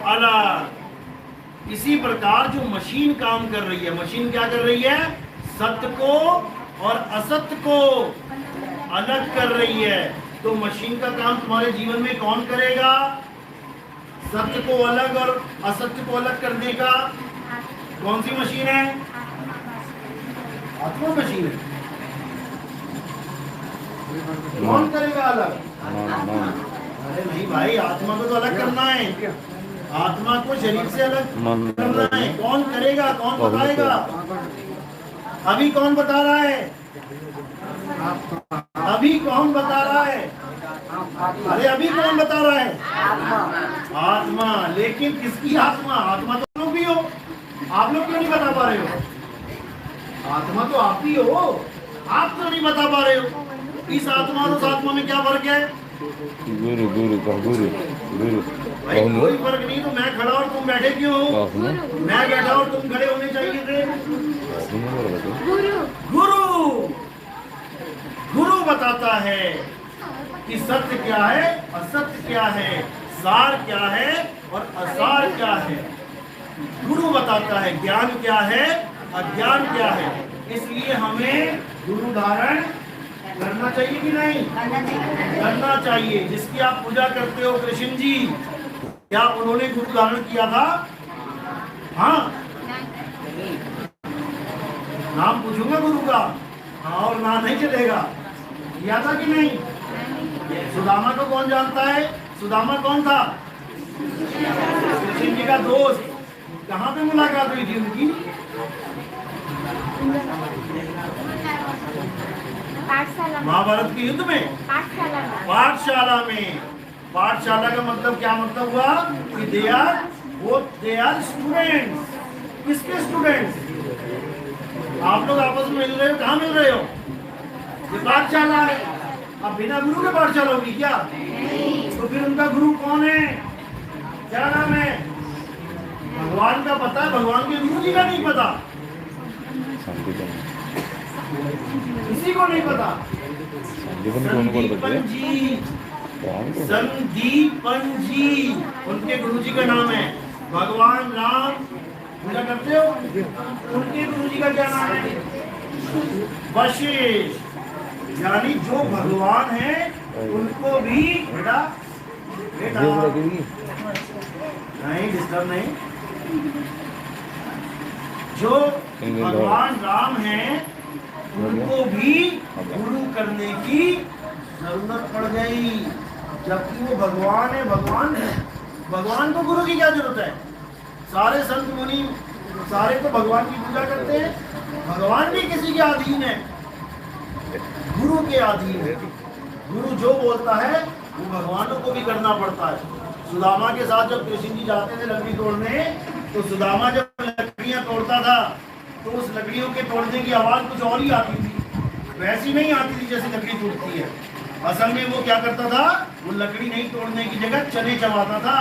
अलग। इसी प्रकार जो मशीन काम कर रही है, मशीन क्या कर रही है? सत्य को और असत्य को अलग कर रही है। तो मशीन का काम तुम्हारे जीवन में कौन करेगा? सत्य को अलग और असत्य को अलग करने का कौन सी मशीन है? आत्मा मशीन है। कौन करेगा अलग? अरे नहीं भाई, आत्मा को तो अलग करना है। आत्मा को शरीर से अलग करना है। कौन करेगा, कौन बताएगा? अभी कौन बता रहा है? अभी कौन बता रहा है? अरे अभी कौन बता रहा है? आत्मा। लेकिन किसकी आत्मा? आत्मा तो लोग भी हो, आप लोग क्यों नहीं बता पा रहे हो? आत्मा तो आप ही हो, आप तो नहीं बता पा रहे हो। इस आत्मा और उस आत्मा में क्या फर्क है? गुरु गुरु का गुरु गुरु भाई कोई फर्क नहीं। तो मैं खड़ा और तुम बैठे क्यों हो? मैं बैठा और तुम खड़े होने चाहिए थे। गुरु गुरु बताता है कि सत्य क्या है, असत्य क्या है, सार क्या है और असार क्या है। गुरु बताता है ज्ञान क्या है, अज्ञान क्या है। इसलिए हमें गुरु धारण करना चाहिए कि नहीं? करना चाहिए। जिसकी आप पूजा करते हो कृष्ण जी, क्या उन्होंने गुरु धारण किया था? हाँ, नाम पूछूंगा गुरु का, हाँ और नाम नहीं चलेगा। किया था कि नहीं? सुदामा को कौन जानता है? सुदामा कौन था? कृष्ण जी का दोस्त। कहाँ पे मुलाकात हुई थी उनकी? महाभारत के युद्ध में, पाठशाला में। पाठशाला का मतलब क्या मतलब हुआ कि दे आर स्टूडेंट्स। किसके स्टूडेंट्स? आप लोग आपस में मिल रहे हो, कहाँ मिल रहे हो? ये पाठशाला है। अब बिना गुरु के पाठशाला होगी क्या? तो फिर उनका गुरु कौन है? क्या नाम है? भगवान का पता है, भगवान के गुरु जी का नहीं पता। किसी को नहीं पता। संदीपन जी, संदीपन जी उनके गुरु जी का नाम है। भगवान राम पूजा करते हो, उनके गुरु जी का क्या नाम है? वशिष्ठ। यानी जो भगवान है उनको भी बेटा नहीं, डिस्टर्ब नहीं। जो भगवान राम हैं उनको भी गुरु करने की जरूरत पड़ गई, जबकि वो भगवान है। भगवान को गुरु की क्या जरूरत है? सारे संत मुनि सारे तो भगवान की पूजा करते हैं। भगवान भी किसी के अधीन है, गुरु के अधीन है। गुरु जो बोलता है वो भगवानों को भी करना पड़ता है। सुदामा के साथ जब कृष्ण जी जाते थे लकड़ी तोड़ने, तो सुदामा जब लकड़ियां तोड़ता था तो उस लकड़ियों के तोड़ने की आवाज कुछ और ही आती थी, वैसी नहीं आती थी जैसे लकड़ी टूटती है। असल में वो क्या करता था? वो लकड़ी नहीं तोड़ने की जगह चने चबाता था।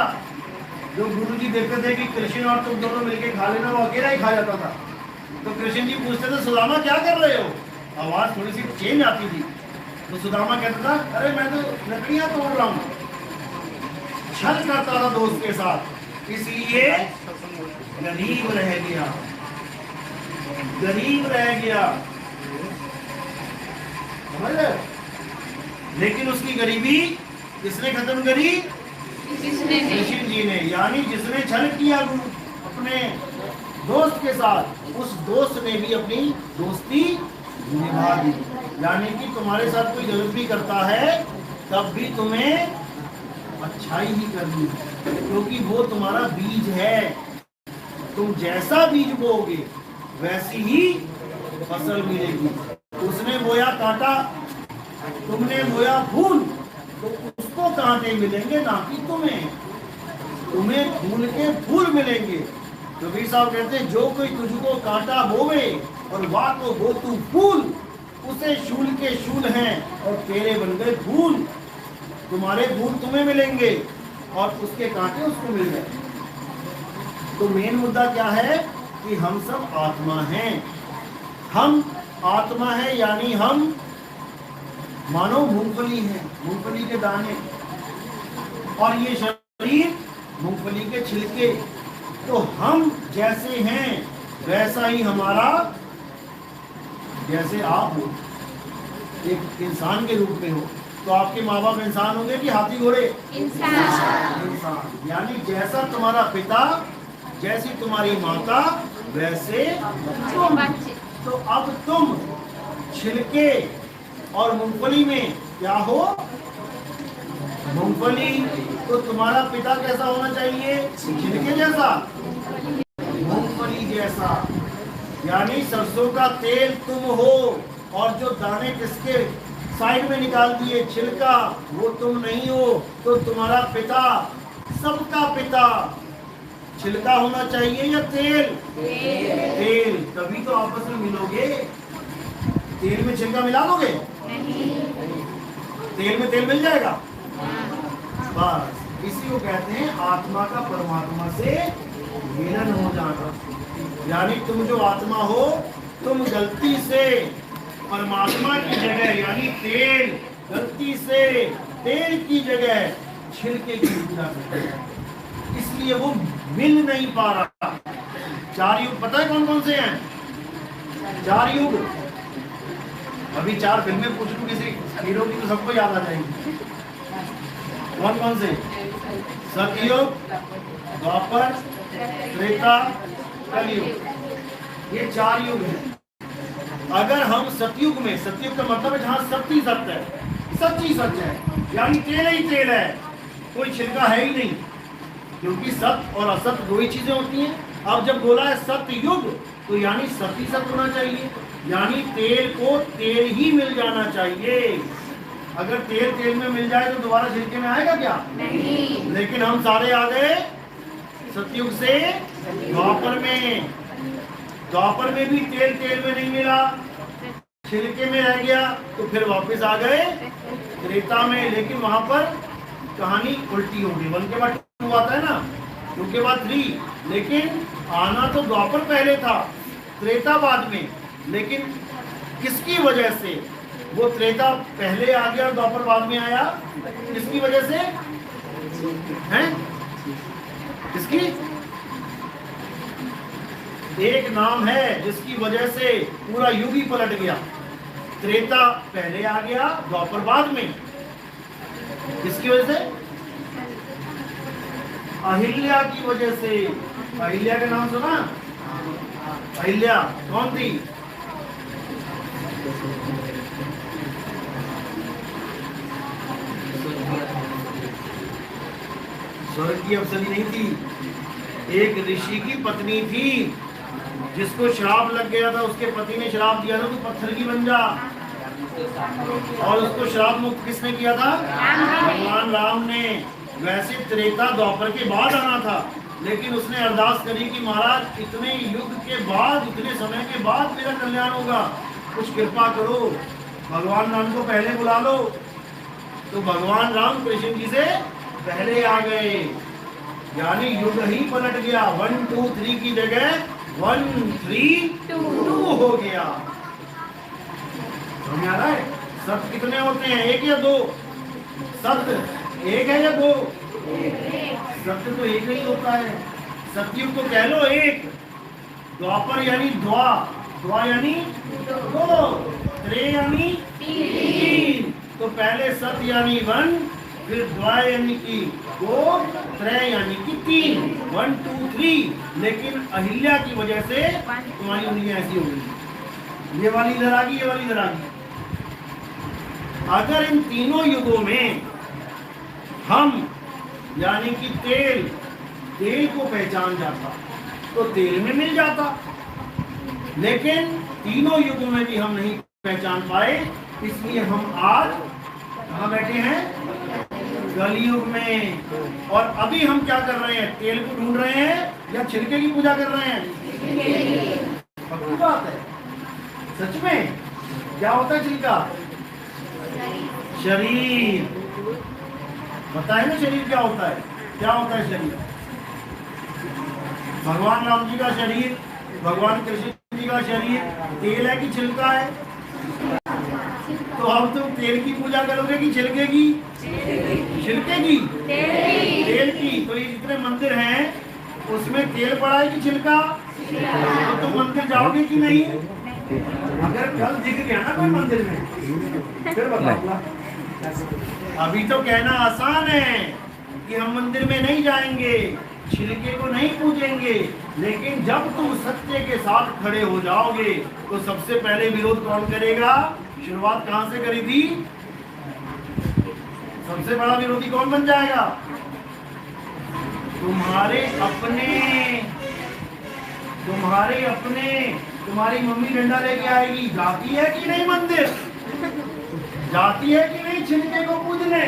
जो गुरु जी देखते थे कि कृष्ण और तुम दोनों मिलकर खा लेना, वो अकेला ही खा जाता था। तो कृष्ण जी पूछते थे सुदामा क्या कर रहे हो? आवाज थोड़ी सी चेंज आती थी। तो सुदामा कहता था अरे मैं तो लकड़ियां तोड़ रहा हूँ। छल करता था दोस्त के साथ, इसलिए गरीब रह गया, गरीब रह गया। समझ रहे? लेकिन उसकी गरीबी किसने खत्म करी? कृष्ण जी ने। यानी जिसने छल किया अपने दोस्त के साथ, उस दोस्त ने भी अपनी दोस्ती निभा दी। यानी कि तुम्हारे साथ कोई गलत भी करता है तब भी तुम्हें अच्छाई ही करनी है, क्योंकि वो तुम्हारा बीज है। तुम जैसा बीज बोओगे वैसी ही फसल मिलेगी। उसने बोया कांटा, तुमने बोया फूल, तो उसको कांटे मिलेंगे ना कि तुम्हें। तुम्हें फूल के फूल मिलेंगे। कबीर साहब कहते हैं जो कोई तुझको कांटा बोवे और वाह को बो तू फूल, उसे शूल के शूल हैं और तेरे बन गए फूल। तुम्हारे फूल तुम्हें मिलेंगे और उसके कांटे उसको मिल गए। तो मेन मुद्दा क्या है कि हम सब आत्मा हैं। हम आत्मा है, यानी हम मानो मूंगफली है, मूंगफली के दाने, और ये शरीर मूंगफली के छिलके। तो हम जैसे हैं वैसा ही हमारा, जैसे आप हो एक इंसान के रूप में हो, तो आपके माँ बाप इंसान होंगे कि हाथी घोड़े? इंसान। यानी जैसा तुम्हारा पिता, जैसी तुम्हारी माता, वैसे तुम। तो अब तुम छिलके और मूंगफली में क्या हो? मूंगफली। तो तुम्हारा पिता कैसा होना चाहिए? छिलके जैसा, मूंगफली जैसा। यानी सरसों का तेल तुम हो, और जो दाने किसके साइड में निकाल दिए, छिलका, वो तुम नहीं हो। तो तुम्हारा पिता, सबका पिता छिलका होना चाहिए या तेल? तेल। तभी तो आपस में मिलोगे। तेल में छिलका मिला दोगे? तेल में तेल मिल जाएगा। बस इसी को कहते हैं आत्मा का परमात्मा से मिलन हो जाना। यानी तुम जो आत्मा हो, तुम गलती से परमात्मा की जगह, यानी तेल, गलती से तेल की जगह छिलके की पूजा करते हैं, इसलिए वो मिल नहीं पा रहा। 4 युग पता है कौन कौन से हैं? 4 युग। अभी 4 फिल्में पूछ लूं किसी हीरो की तो सबको याद आ जाएगी। कौन कौन से? सतयुग, द्वापर, त्रेता, कलयुग। ये 4 युग हैं। अगर हम सतयुग में, सतयुग का मतलब है जहां सत्य ही सत्य है, सच ही सच है, यानी तेल ही तेल है, कोई छिलका है ही नहीं, क्योंकि सत्य और असत्य 2 ही चीजें होती हैं। अब जब बोला है सत्य युग तो यानी सत्य सत्य होना चाहिए, यानी तेल को तेल ही मिल जाना चाहिए। अगर तेल तेल में मिल जाए तो दोबारा छिलके में आएगा क्या? नहीं। लेकिन हम सारे आ गए सतयुग से द्वापर में। द्वापर में भी तेल तेल में नहीं मिला, छिलके में रह गया, तो फिर वापस आ गए त्रेता में। लेकिन वहां पर कहानी उल्टी होगी। 1 के बाद 2 आता है ना, 2 के बाद 3, लेकिन आना तो द्वापर पहले था, त्रेता बाद में। लेकिन किसकी वजह से वो त्रेता पहले आ गया और द्वापर बाद में आया? किसकी वजह से हैं? किसकी? एक नाम है जिसकी वजह से पूरा युग ही पलट गया। त्रेता पहले आ गया, द्वापर बाद में। किसकी वजह से? अहिल्या की वजह से। अहिल्या का नाम सुना? अहिल्या कौन थी? स्वर्ग की अप्सरी नहीं थी, एक ऋषि की पत्नी थी जिसको श्राप लग गया था। उसके पति ने श्राप दिया था, तू पत्थर की बन जा। और उसको श्राप मुक्त किसने किया था? भगवान राम ने। वैसे त्रेता द्वापर के बाद आना था, लेकिन उसने अरदास करी कि महाराज इतने युग के बाद, इतने समय के बाद मेरा कल्याण होगा, कुछ कृपा करो, भगवान राम को पहले बुला लो। तो भगवान राम कृष्ण जी से पहले आ गए, यानी युग ही पलट गया। 1 2 3 की जगह 1 3 2 हो गया। समझ आ रहा है? सत्य कितने होते हैं, 1 या 2? सत्य 1 है या 2? सत्य तो 1 ही होता है। सतयुग तो कह लो 1, द्वापर यानी द्वा, द्वा यानी 2, त्रे यानी 3। तो पहले सत्य यानी 1, फिर द्वा यानी कि 2, त्रय यानी कि 3, 1 2 3। लेकिन अहिल्या की वजह से तुम्हारी उंगलियां ऐसी हो गई, ये वाली इधर आ गई, ये वाली इधर आ गई। अगर इन तीनों युगों में हम यानी कि तेल को पहचान जाता तो तेल में मिल जाता, लेकिन तीनों युगों में भी हम नहीं पहचान पाए, इसलिए हम आज कहाँ बैठे हैं? कलयुग में। और अभी हम क्या कर रहे हैं? तेल को ढूंढ रहे हैं या छिलके की पूजा कर रहे हैं? पक्की बात है। सच में क्या होता है छिलका? शरीर। बताए ना शरीर क्या होता है? क्या होता है शरीर? भगवान राम जी का शरीर, भगवान कृष्ण जी का शरीर तेल है कि छिलका है? तो अब तुम तेल की पूजा करोगे कि छिलके की? छिलके की, तेल की। तो ये जितने मंदिर हैं उसमें तेल पड़ा है कि छिलका? तो तुम मंदिर जाओगे कि नहीं? अगर कल दिख गया ना कोई मंदिर में, फिर बताऊंगा। अभी तो कहना आसान है कि हम मंदिर में नहीं जाएंगे, छिलके को नहीं पूजेंगे, लेकिन जब तुम सत्य के साथ खड़े हो जाओगे तो सबसे पहले विरोध कौन करेगा? शुरुआत कहां से करी थी? सबसे बड़ा विरोधी कौन बन जाएगा? तुम्हारे अपने। तुम्हारी मम्मी डंडा लेके आएगी, जाती है कि नहीं मंदिर? जाती है कि नहीं छिलके को पूजने?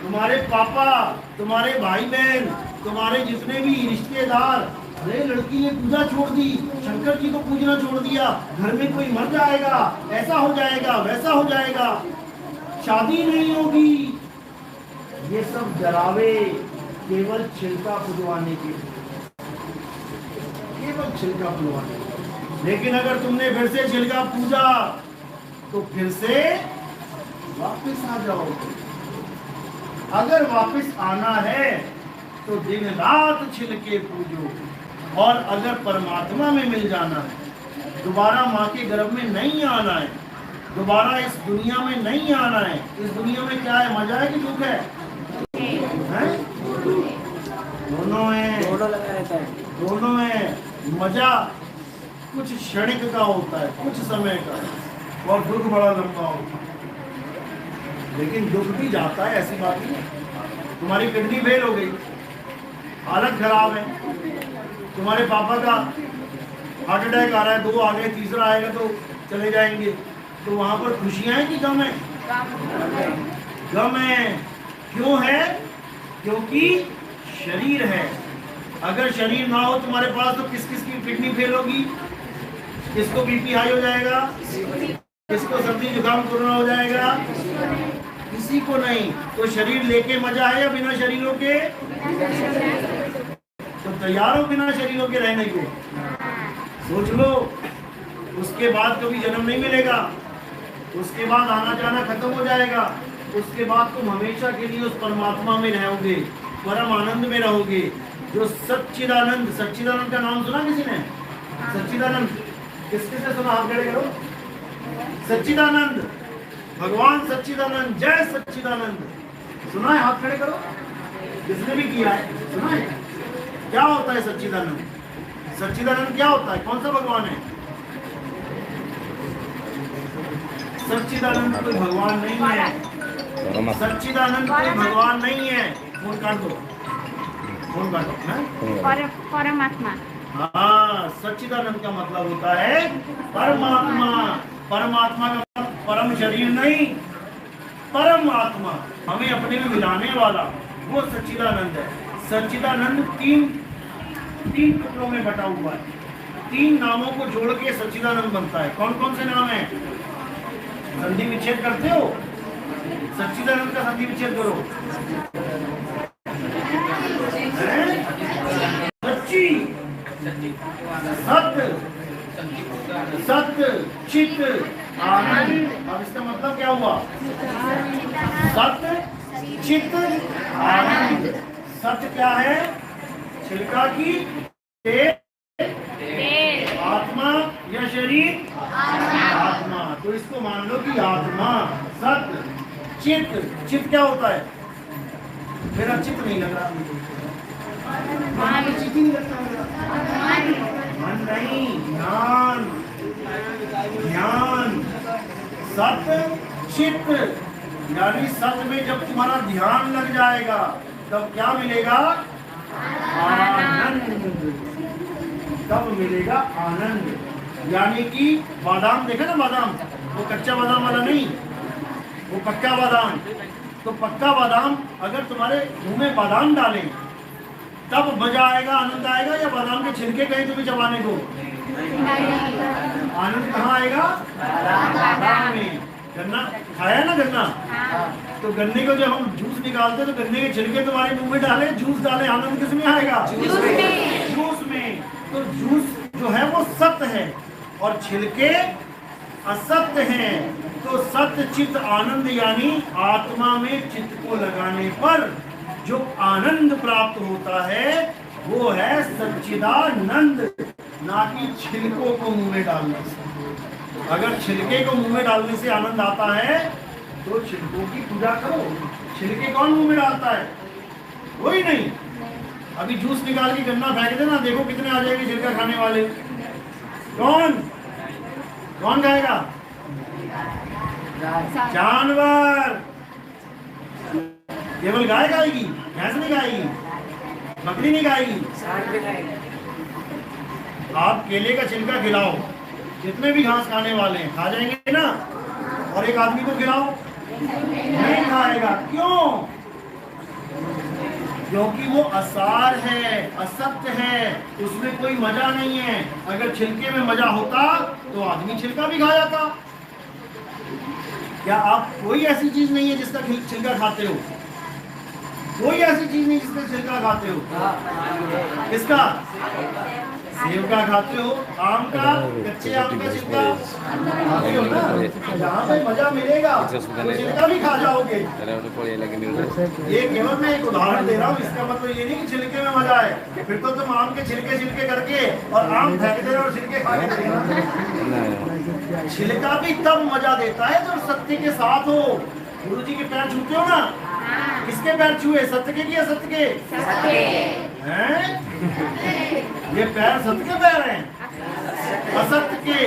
तुम्हारे पापा, तुम्हारे भाई बहन, तुम्हारे जितने भी रिश्तेदार, अरे लड़की ने पूजा छोड़ दी, शंकर जी को पूजना छोड़ दिया, घर में कोई मर जाएगा, ऐसा हो जाएगा, वैसा हो जाएगा, शादी नहीं होगी। ये सब डरावे केवल छिलका पुजवाने के, केवल छिलका पुजवाने। लेकिन अगर तुमने फिर से छिलका पूजा तो फिर से वापस आ जाओगे। अगर वापस आना है तो दिन रात छिलके पूजो, और अगर परमात्मा में मिल जाना है, दोबारा माँ के गर्भ में नहीं आना है, दोबारा इस दुनिया में नहीं आना है। इस दुनिया में क्या है, मजा है कि दुख है? दोनों है, दोनों लगा रहता है। दोनों है। मजा कुछ क्षणिक का होता है, कुछ समय का, और दुख बड़ा लंबा होता है। लेकिन दुख भी जाता है, ऐसी बात नहीं है। तुम्हारी किडनी फेल हो गई, हालत खराब है, तुम्हारे पापा का हार्ट अटैक आ रहा है, 2 आ गए, तीसरा आएगा तो चले जाएंगे, तो वहां पर खुशियां हैं कि गम है? गम है। क्यों है? क्योंकि शरीर है। अगर शरीर ना हो तुम्हारे पास तो किस किस की किडनी फेल होगी? किसको बीपी हाई हो जाएगा? किसको सर्दी जुकाम कोरोना हो जाएगा? किसी को नहीं। तो शरीर लेके मजा है या बिना शरीरों के? तो तैयार हो बिना शरीरों के रहने को? सोच लो, उसके बाद कभी जन्म नहीं मिलेगा, उसके बाद आना जाना खत्म हो जाएगा, उसके बाद तुम हमेशा के लिए उस परमात्मा में रहोगे, परम आनंद में रहोगे, जो सच्चिदानंद। सच्चिदानंद का नाम सुना किसी ने? सच्चिदानंद किसके से सुना? हाथ खड़े करो। सच्चिदानंद, भगवान सच्चिदानंद, जय सच्चिदानंद। सुना है? हाथ खड़े करो। जिसने भी किया है सुना है? क्या होता है सच्चिदानंद? सच्चिदानंद क्या होता है? कौन सा भगवान है? सच्चिदानंद कोई भगवान नहीं है। सच्चिदानंद कोई भगवान नहीं है। फोन काट दो, फोन काट दो। परमात्मा। हाँ, सच्चिदानंद का मतलब होता है परमात्मा। परमात्मा का मतलब परम शरीर नहीं, परमात्मा, हमें अपने में मिलाने वाला, वो सच्चिदानंद है। सच्चिदानंद तीन टुकड़ों में बटा हुआ है। 3 नामों को जोड़ के सच्चिदानंद बनता है। कौन कौन से नाम है? संधि विच्छेद करते हो? सच्चिदानंद का संधि विच्छेद करो। सच्ची, सत्य, सत्य, चित, आनंद। अब इसका मतलब क्या हुआ? सत्य, चित, आनंद। सत्य क्या है? छिलका की आत्मा या शरीर? आत्मा। तो इसको मान लो कि आत्मा, सत्य, चित्त। चित्त क्या होता है? मेरा चित्त नहीं लग रहा, चित्त नहीं लगता मेरा। मन नहीं, ज्ञान, ध्यान, सत्य, चित्त। यानी सत्य में जब तुम्हारा ध्यान लग जाएगा तब क्या मिलेगा? आनंद। तब मिलेगा आनंद। यानी कि बादाम देखा ना, बादाम, वो कच्चा बादाम वाला नहीं, वो पक्का बादाम। तो पक्का बादाम अगर तुम्हारे मुंह में बादाम डालें तब मजा आएगा, आनंद आएगा, या बादाम के छिलके कहीं तुम्हें चबाने को? आनंद कहाँ आएगा? बादाम में। गन्ना खाया ना, गन्ना, तो गन्ने को जब हम जूस निकालते तो गन्ने के छिलके तुम्हारे मुंह में डाले, जूस डाले, आनंद किस में आएगा? जूस में। तो जूस जो है वो सत्य है और छिलके असत्य हैं। तो सत्य चित्त आनंद, यानी आत्मा में चित्त को लगाने पर जो आनंद प्राप्त होता है वो है सच्चिदानंद, ना कि छिलकों को मुंह में डालने से। अगर छिलके को मुंह में डालने से आनंद आता है तो छिलकों की पूजा करो। छिलके कौन मुंह में डालता है? कोई नहीं। अभी जूस निकाल के गन्ना फेंक देना, देखो कितने आ जाएंगे छिलका खाने वाले। कौन कौन खाएगा? जानवर। केवल गाय खाएगी, भैंस नहीं खाएगी, बकरी नहीं खाएगी। आप केले का छिलका खिलाओ, जितने भी घास खाने वाले हैं खा जाएंगे ना, और एक आदमी को खिलाओ नहीं खाएगा। क्यों? क्योंकि वो असार है, असत्य है, उसमें कोई मजा नहीं है। अगर छिलके में मजा होता तो आदमी छिलका भी खा जाता। क्या आप कोई ऐसी चीज नहीं है जिसका छिलका खाते हो? कोई ऐसी चीज नहीं जिसका छिलका खाते हो। किसका? सेब का खाते हो, आम का, कच्चे आम का छिलका खाते हो ना। जहाँ पे मजा मिलेगा तो छिलका भी खा जाओगे। ये केवल मैं एक उदाहरण दे रहा हूँ, इसका मतलब ये नहीं कि छिलके में मजा है। फिर तो तुम आम के छिलके छिलके करके और आम फेंक दे रहे हो और छिलके खा के देना। छिलका भी तब मजा देता है जब सत्य के साथ हो। गुरु जी के पैर छूते हो ना, किसके पैर छुए? सत्य के या सत्य के? हैं? ये पैर सत्य के पैर हैं, असत्य के।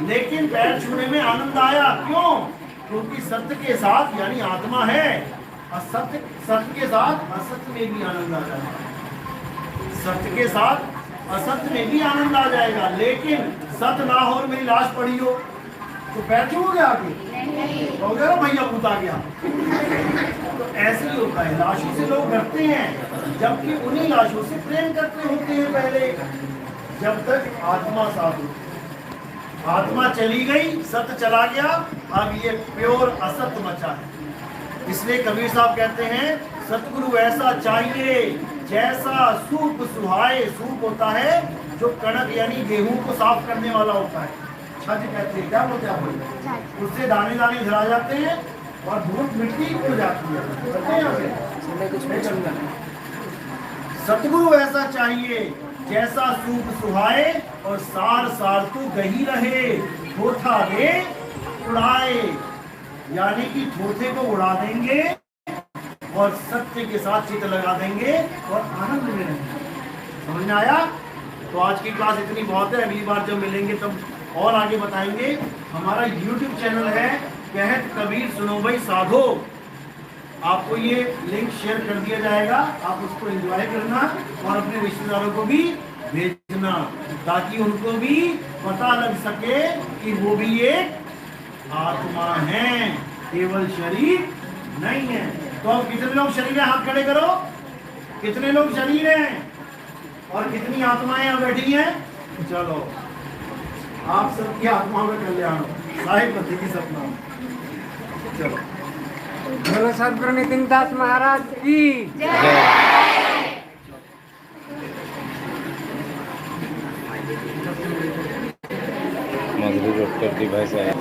लेकिन पैर छूने में आनंद आया, क्यों? क्योंकि सत्य के साथ यानी आत्मा है, असत्य सत्य के साथ असत्य में भी आनंद आ जाएगा। सत्य के साथ असत्य में भी आनंद आ जाएगा। लेकिन सत्य ना हो और मेरी लाश पड़ी हो तो पैर छूओगे आगे? कहोगे ना भैया पूता गया। तो ऐसे ही होता है, लाशों से लोग डरते हैं, जबकि उन्हीं लाशों से प्रेम करते होते हैं पहले, जब तक आत्मा साथ हो। आत्मा चली गई, सत्य चला गया, अब ये प्योर असत्य बचा है। इसलिए कबीर साहब कहते हैं, सतगुरु ऐसा चाहिए जैसा सूप सुहाए। सूप होता है जो कणक यानी गेहूं को साफ करने वाला होता है, छज कहते हैं। क्या बोलते हैं आप? उससे दाने दाने झरा जाते हैं और धूल मिट्टी उड़ जाती है। सतगुरु ऐसा चाहिए जैसा सूप सुहाए और सार सार तू गही रहे। थोथा दे उड़ाए, यानी कि थोथे को उड़ा देंगे और सत्य के साथ चित लगा देंगे और आनंद में रहेंगे। समझ में आया? तो आज की क्लास इतनी बहुत है, अगली बार जब मिलेंगे तब और आगे बताएंगे। हमारा YouTube चैनल है कहत कबीर सुनो भाई साधो। आपको ये लिंक शेयर कर दिया जाएगा, आप उसको एंजॉय करना और अपने रिश्तेदारों को भी भेजना, ताकि उनको भी पता लग सके कि वो भी एक आत्मा है, केवल शरीर नहीं है। तो अब कितने लोग शरीर है? हाथ खड़े करो। कितने लोग शरीर हैं और कितनी आत्माएं यहाँ बैठी हैं? चलो, आप सबकी आत्मा में कल्याण, साहिब पति की सपना। चलो, बोलो सदगुरु नितिन दास महाराज की जय। मजबूत डॉक्टर की भाषा है।